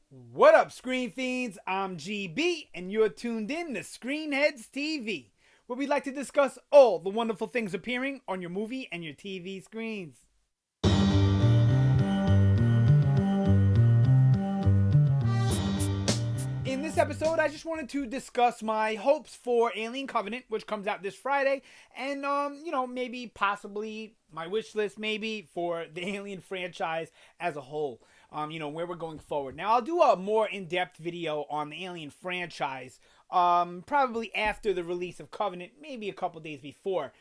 What up, Screen Fiends? I'm GB, and you're tuned in to Headz TV, where we like to discuss all the wonderful things appearing on your movie and your TV screens. In this episode, I just wanted to discuss my hopes for Alien Covenant, which comes out this Friday, and maybe possibly my wish list, maybe for the Alien franchise as a whole. Where we're going forward. Now, I'll do a more in-depth video on the Alien franchise, probably after the release of Covenant, maybe a couple days before.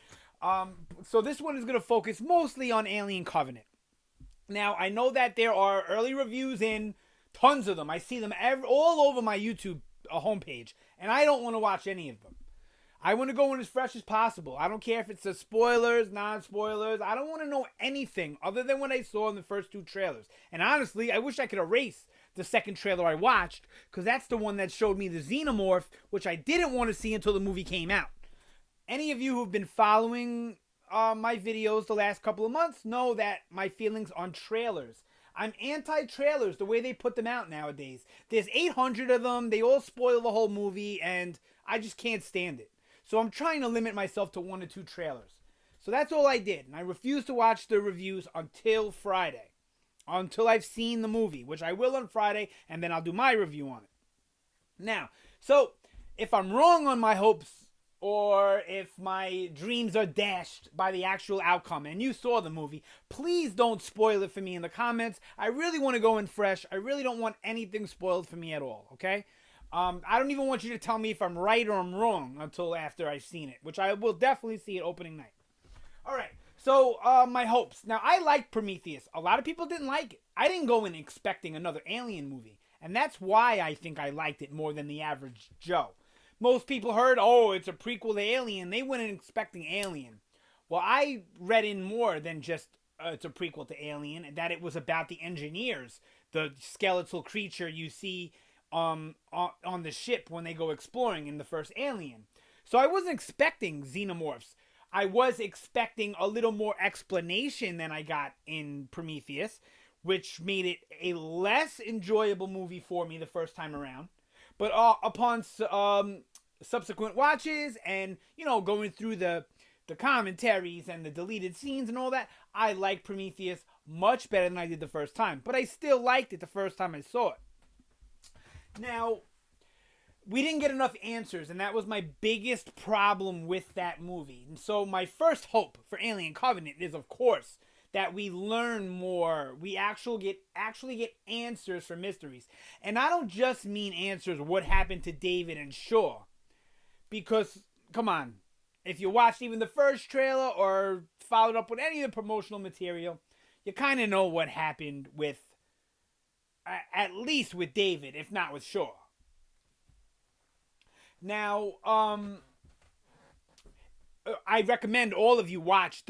So this one is going to focus mostly on Alien Covenant. Now, I know that there are early reviews in, tons of them. I see them all over my YouTube homepage, and I don't want to watch any of them. I want to go in as fresh as possible. I don't care if it's the spoilers, non-spoilers. I don't want to know anything other than what I saw in the first two trailers. And honestly, I wish I could erase the second trailer I watched, because that's the one that showed me the xenomorph, which I didn't want to see until the movie came out. Any of you who've been following my videos the last couple of months know that my feelings on trailers. I'm anti-trailers the way they put them out nowadays. There's 800 of them. They all spoil the whole movie, and I just can't stand it. So I'm trying to limit myself to 1 or 2 trailers. So that's all I did. And I refuse to watch the reviews until Friday. Until I've seen the movie, which I will on Friday, and then I'll do my review on it. Now, so if I'm wrong on my hopes, or if my dreams are dashed by the actual outcome, and you saw the movie, please don't spoil it for me in the comments. I really want to go in fresh. I really don't want anything spoiled for me at all, okay? I don't even want you to tell me if I'm right or I'm wrong until after I've seen it, which I will definitely see at opening night. Alright, so my hopes. Now, I liked Prometheus. A lot of people didn't like it. I didn't go in expecting another Alien movie, and that's why I think I liked it more than the average Joe. Most people heard, oh, it's a prequel to Alien. They went in expecting Alien. Well, I read in more than just it's a prequel to Alien, and that it was about the engineers, the skeletal creature you see on the ship when they go exploring in the first Alien. So I wasn't expecting xenomorphs. I was expecting a little more explanation than I got in Prometheus, which made it a less enjoyable movie for me the first time around. But upon subsequent watches and, going through the commentaries and the deleted scenes and all that, I liked Prometheus much better than I did the first time. But I still liked it the first time I saw it. Now, we didn't get enough answers, and that was my biggest problem with that movie. And so my first hope for Alien Covenant is, of course, that we learn more. We actually get answers for mysteries. And I don't just mean answers what happened to David and Shaw. Because, come on, if you watched even the first trailer or followed up with any of the promotional material, you kind of know what happened with, at least with David, if not with Shaw. Now, I recommend all of you watch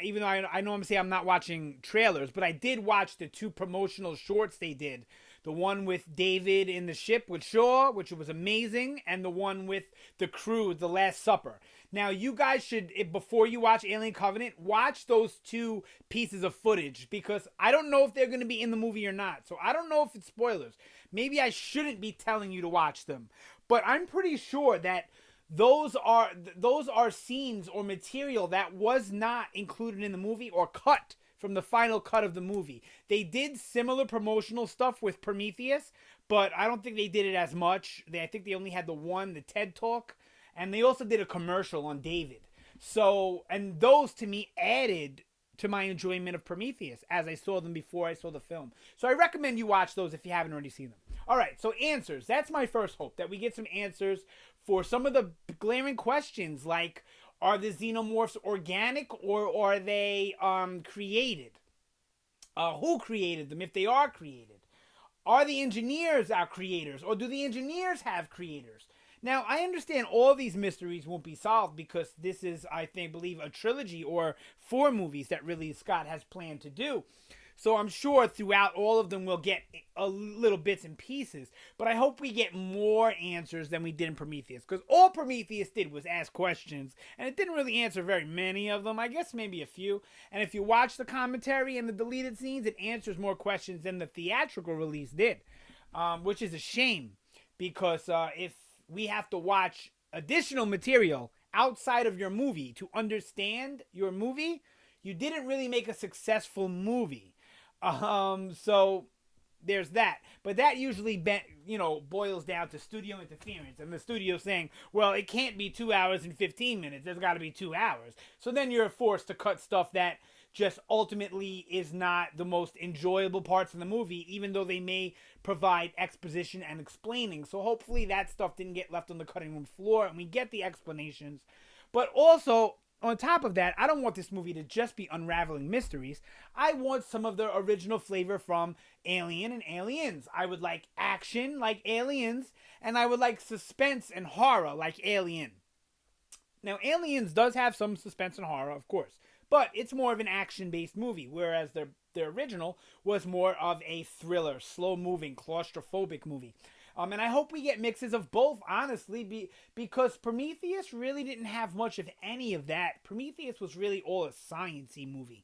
even though I know I'm saying I'm not watching trailers, but I did watch the 2 promotional shorts they did. The one with David in the ship with Shaw, which was amazing, and the one with the crew, The Last Supper. Now, you guys should, before you watch Alien Covenant, watch those 2 pieces of footage, because I don't know if they're going to be in the movie or not. So I don't know if it's spoilers. Maybe I shouldn't be telling you to watch them. But I'm pretty sure that those are scenes or material that was not included in the movie or cut from the final cut of the movie. They did similar promotional stuff with Prometheus, but I don't think they did it as much. I think they only had the TED Talk, and they also did a commercial on David. So, and those to me added to my enjoyment of Prometheus as I saw them before I saw the film. So I recommend you watch those if you haven't already seen them. All right, so answers. That's my first hope, that we get some answers for some of the glaring questions, like, are the xenomorphs organic or are they created? Who created them, if they are created? Are the engineers our creators, or do the engineers have creators? Now, I understand all these mysteries won't be solved because this is, I believe, a trilogy or 4 movies that Ridley Scott has planned to do. So I'm sure throughout all of them we'll get a little bits and pieces. But I hope we get more answers than we did in Prometheus. Because all Prometheus did was ask questions. And it didn't really answer very many of them. I guess maybe a few. And if you watch the commentary and the deleted scenes, it answers more questions than the theatrical release did. which is a shame because if we have to watch additional material outside of your movie to understand your movie, you didn't really make a successful movie. So there's that. But that usually, boils down to studio interference and the studio saying, well, it can't be 2 hours and 15 minutes. There's got to be 2 hours. So then you're forced to cut stuff that just ultimately is not the most enjoyable parts of the movie, even though they may provide exposition and explaining. So hopefully that stuff didn't get left on the cutting room floor and we get the explanations. But also, on top of that, I don't want this movie to just be unraveling mysteries. I want some of the original flavor from Alien and Aliens. I would like action like Aliens, and I would like suspense and horror like Alien. Now, Aliens does have some suspense and horror, of course, but it's more of an action-based movie, whereas the original was more of a thriller, slow-moving, claustrophobic movie. And I hope we get mixes of both, honestly, because Prometheus really didn't have much of any of that. Prometheus was really all a science-y movie.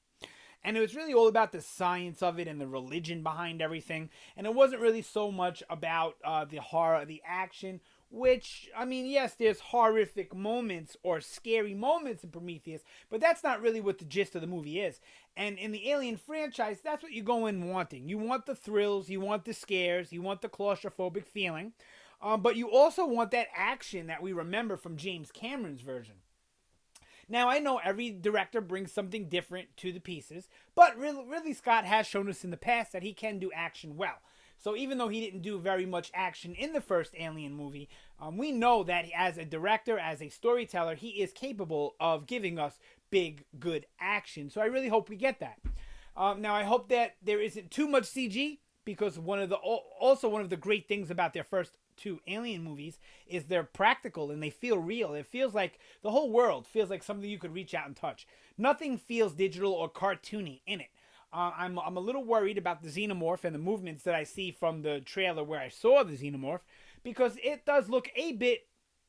And it was really all about the science of it and the religion behind everything. And it wasn't really so much about the horror, the action, which, I mean, yes, there's horrific moments or scary moments in Prometheus, but that's not really what the gist of the movie is. And in the Alien franchise, that's what you go in wanting. You want the thrills, you want the scares, you want the claustrophobic feeling, but you also want that action that we remember from James Cameron's version. Now, I know every director brings something different to the pieces, but Ridley Scott has shown us in the past that he can do action well. So even though he didn't do very much action in the first Alien movie, we know that as a director, as a storyteller, he is capable of giving us big, good action. So I really hope we get that. Now, I hope that there isn't too much CG, because one of the great things about their first two Alien movies is they're practical and they feel real. It feels like the whole world feels like something you could reach out and touch. Nothing feels digital or cartoony in it. I'm a little worried about the xenomorph and the movements that I see from the trailer where I saw the xenomorph, because it does look a bit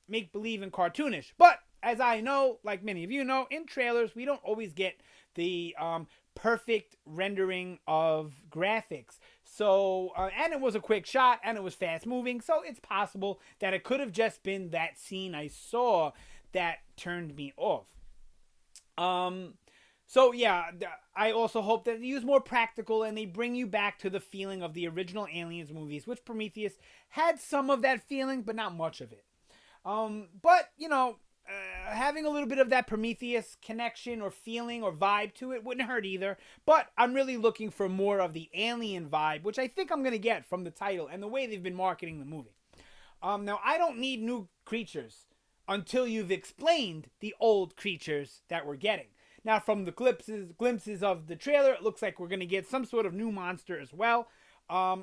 make-believe and cartoonish. But as I know, like many of you know, in trailers we don't always get the perfect rendering of graphics. So, and it was a quick shot and it was fast moving, so it's possible that it could have just been that scene I saw that turned me off. So yeah, I also hope that they use more practical and they bring you back to the feeling of the original Aliens movies, which Prometheus had some of that feeling, but not much of it. But, having a little bit of that Prometheus connection or feeling or vibe to it wouldn't hurt either. But I'm really looking for more of the Alien vibe, which I think I'm going to get from the title and the way they've been marketing the movie. Now, I don't need new creatures until you've explained the old creatures that we're getting. Now, from the glimpses of the trailer, it looks like we're going to get some sort of new monster as well,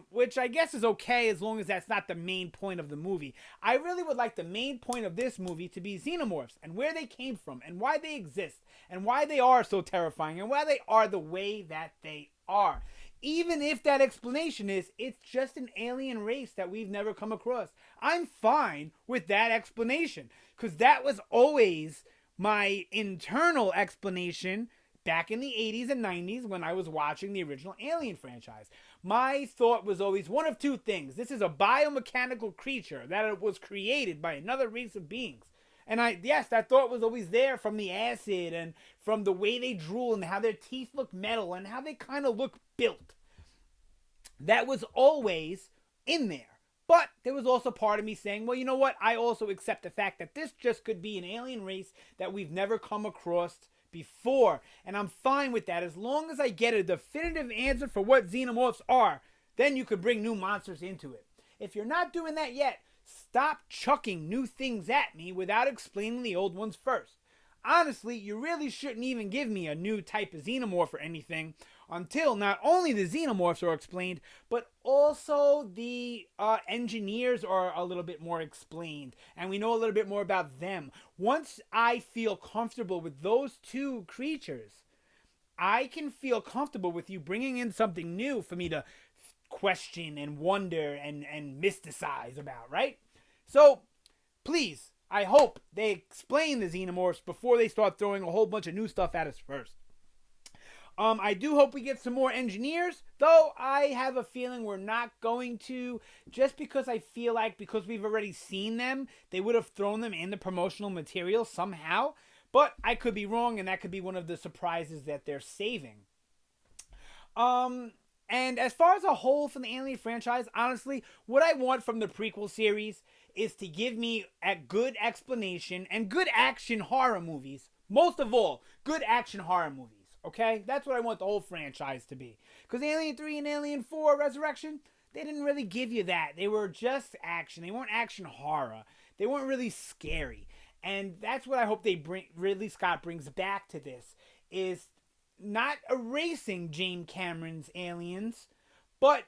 which I guess is okay as long as that's not the main point of the movie. I really would like the main point of this movie to be xenomorphs and where they came from and why they exist and why they are so terrifying and why they are the way that they are. Even if that explanation is it's just an alien race that we've never come across, I'm fine with that explanation, because that was always my internal explanation back in the 80s and 90s when I was watching the original Alien franchise. My thought was always one of two things. This is a biomechanical creature that it was created by another race of beings. And that thought was always there from the acid and from the way they drool and how their teeth look metal and how they kind of look built. That was always in there. But there was also part of me saying, well, you know what? I also accept the fact that this just could be an alien race that we've never come across before. And I'm fine with that as long as I get a definitive answer for what xenomorphs are. Then you could bring new monsters into it. If you're not doing that yet, stop chucking new things at me without explaining the old ones first. Honestly, you really shouldn't even give me a new type of xenomorph or anything until not only the xenomorphs are explained, but also the engineers are a little bit more explained, and we know a little bit more about them. Once I feel comfortable with those two creatures, I can feel comfortable with you bringing in something new for me to question and wonder and mysticize about, right? So, please, I hope they explain the xenomorphs before they start throwing a whole bunch of new stuff at us first. I do hope we get some more engineers, though I have a feeling we're not going to, just because I feel like because we've already seen them, they would have thrown them in the promotional material somehow. But I could be wrong, and that could be one of the surprises that they're saving. And as far as a whole from the Alien franchise, honestly, what I want from the prequel series is to give me a good explanation and good action horror movies. Most of all, good action horror movies. Okay? That's what I want the whole franchise to be. Because Alien 3 and Alien 4 Resurrection, they didn't really give you that. They were just action. They weren't action horror. They weren't really scary. And that's what I hope Ridley Scott brings back to this, is not erasing James Cameron's Aliens, but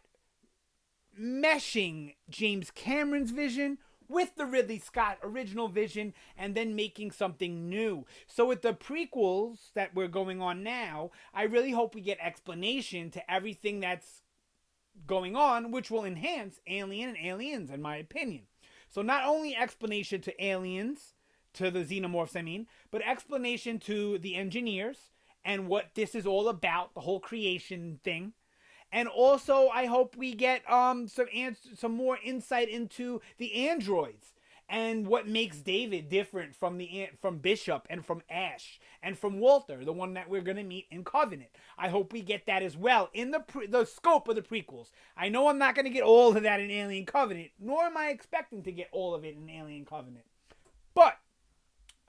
meshing James Cameron's vision with the Ridley Scott original vision and then making something new. So with the prequels that we're going on now, I really hope we get explanation to everything that's going on, which will enhance Alien and Aliens, in my opinion. So not only explanation to Aliens, to the xenomorphs, I mean, but explanation to the engineers and what this is all about, the whole creation thing. And also, I hope we get some more insight into the androids and what makes David different from Bishop and from Ash and from Walter, the one that we're going to meet in Covenant. I hope we get that as well in the scope of the prequels. I know I'm not going to get all of that in Alien Covenant, nor am I expecting to get all of it in Alien Covenant. But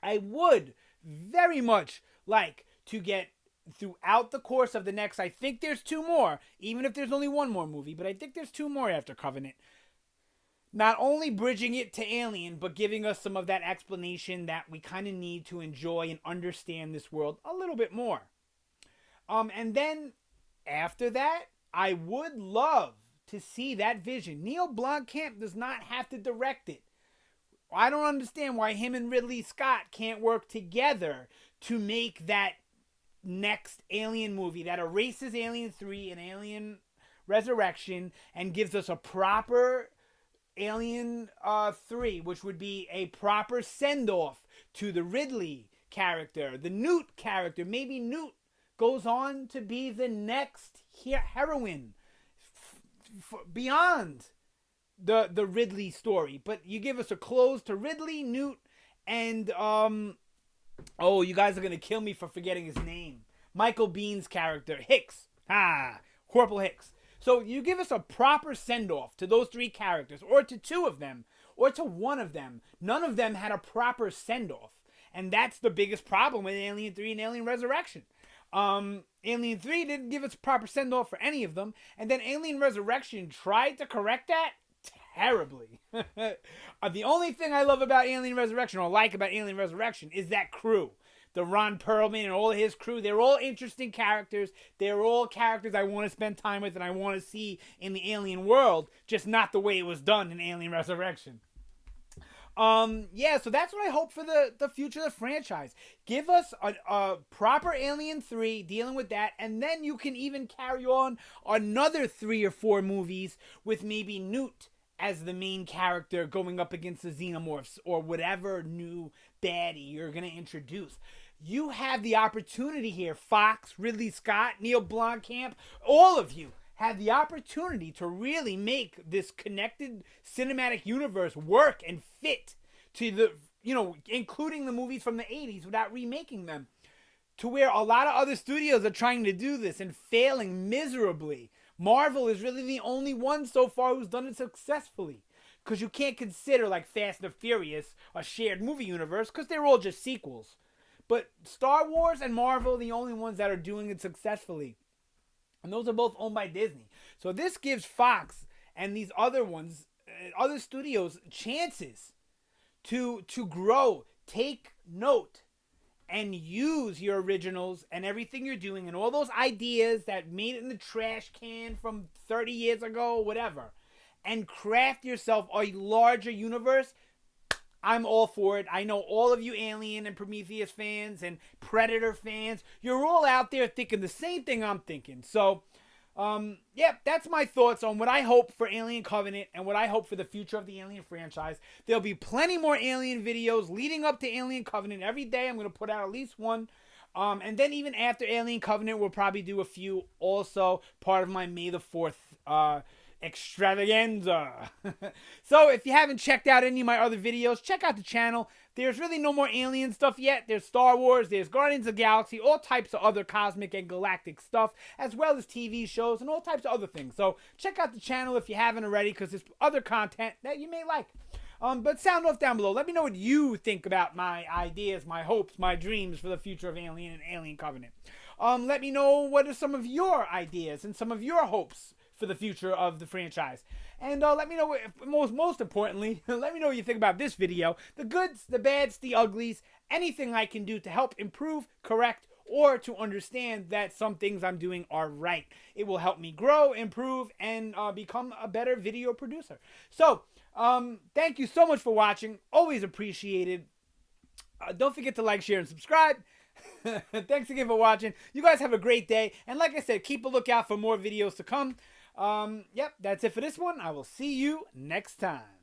I would very much like to get throughout the course of the next, I think there's 2 more, even if there's only 1 more movie, but I think there's 2 more after Covenant. Not only bridging it to Alien, but giving us some of that explanation that we kind of need to enjoy and understand this world a little bit more. And then after that, I would love to see that vision. Neil Blomkamp does not have to direct it. I don't understand why him and Ridley Scott can't work together to make that next Alien movie that erases Alien 3 and Alien Resurrection and gives us a proper Alien 3, which would be a proper send-off to the Ridley character, the Newt character. Maybe Newt goes on to be the next heroine beyond the Ridley story. But you give us a close to Ridley, Newt, and oh, you guys are going to kill me for forgetting his name. Michael Bihn's character, Hicks. Corporal Hicks. So you give us a proper send-off to those 3 characters, or to 2 of them, or to 1 of them. None of them had a proper send-off. And that's the biggest problem with Alien 3 and Alien Resurrection. Alien 3 didn't give us a proper send-off for any of them. And then Alien Resurrection tried to correct that terribly. The only thing I love about Alien Resurrection, or like about Alien Resurrection, is that crew. The Ron Perlman and all of his crew. They're all interesting characters. They're all characters I want to spend time with and I want to see in the Alien world, just not the way it was done in Alien Resurrection. So that's what I hope for the future of the franchise. Give us a proper Alien 3 dealing with that, and then you can even carry on another 3 or 4 movies with maybe Newt as the main character going up against the xenomorphs or whatever new baddie you're going to introduce. You have the opportunity here, Fox, Ridley Scott, Neil Blomkamp, all of you have the opportunity to really make this connected cinematic universe work and fit to the, including the movies from the 80s without remaking them, to where a lot of other studios are trying to do this and failing miserably. Marvel is really the only one so far who's done it successfully, because you can't consider like Fast and Furious a shared movie universe because they're all just sequels. But Star Wars and Marvel are the only ones that are doing it successfully. And those are both owned by Disney. So this gives Fox and these other ones, other studios, chances to grow, take note, and use your originals and everything you're doing and all those ideas that made it in the trash can from 30 years ago, whatever, and craft yourself a larger universe. I'm all for it. I know all of you Alien and Prometheus fans and Predator fans, you're all out there thinking the same thing I'm thinking. So, that's my thoughts on what I hope for Alien Covenant and what I hope for the future of the Alien franchise. There'll be plenty more Alien videos leading up to Alien Covenant. Every day I'm going to put out at least one. And then even after Alien Covenant, we'll probably do a few also, part of my May the 4th extravaganza. So if you haven't checked out any of my other videos, check out the channel. There's really no more Alien stuff yet. There's Star Wars, there's Guardians of the Galaxy, all types of other cosmic and galactic stuff, as well as TV shows and all types of other things. So check out the channel if you haven't already, because there's other content that you may like. But sound off down below. Let me know what you think about my ideas, my hopes, my dreams for the future of Alien and Alien Covenant. Let me know what are some of your ideas and some of your hopes for the future of the franchise. And let me know, most importantly, let me know what you think about this video. The goods, the bads, the uglies, anything I can do to help improve, correct, or to understand that some things I'm doing are right. It will help me grow, improve, and become a better video producer. So, thank you so much for watching. Always appreciated. Don't forget to like, share, and subscribe. Thanks again for watching. You guys have a great day. And like I said, keep a lookout for more videos to come. Yep, that's it for this one. I will see you next time.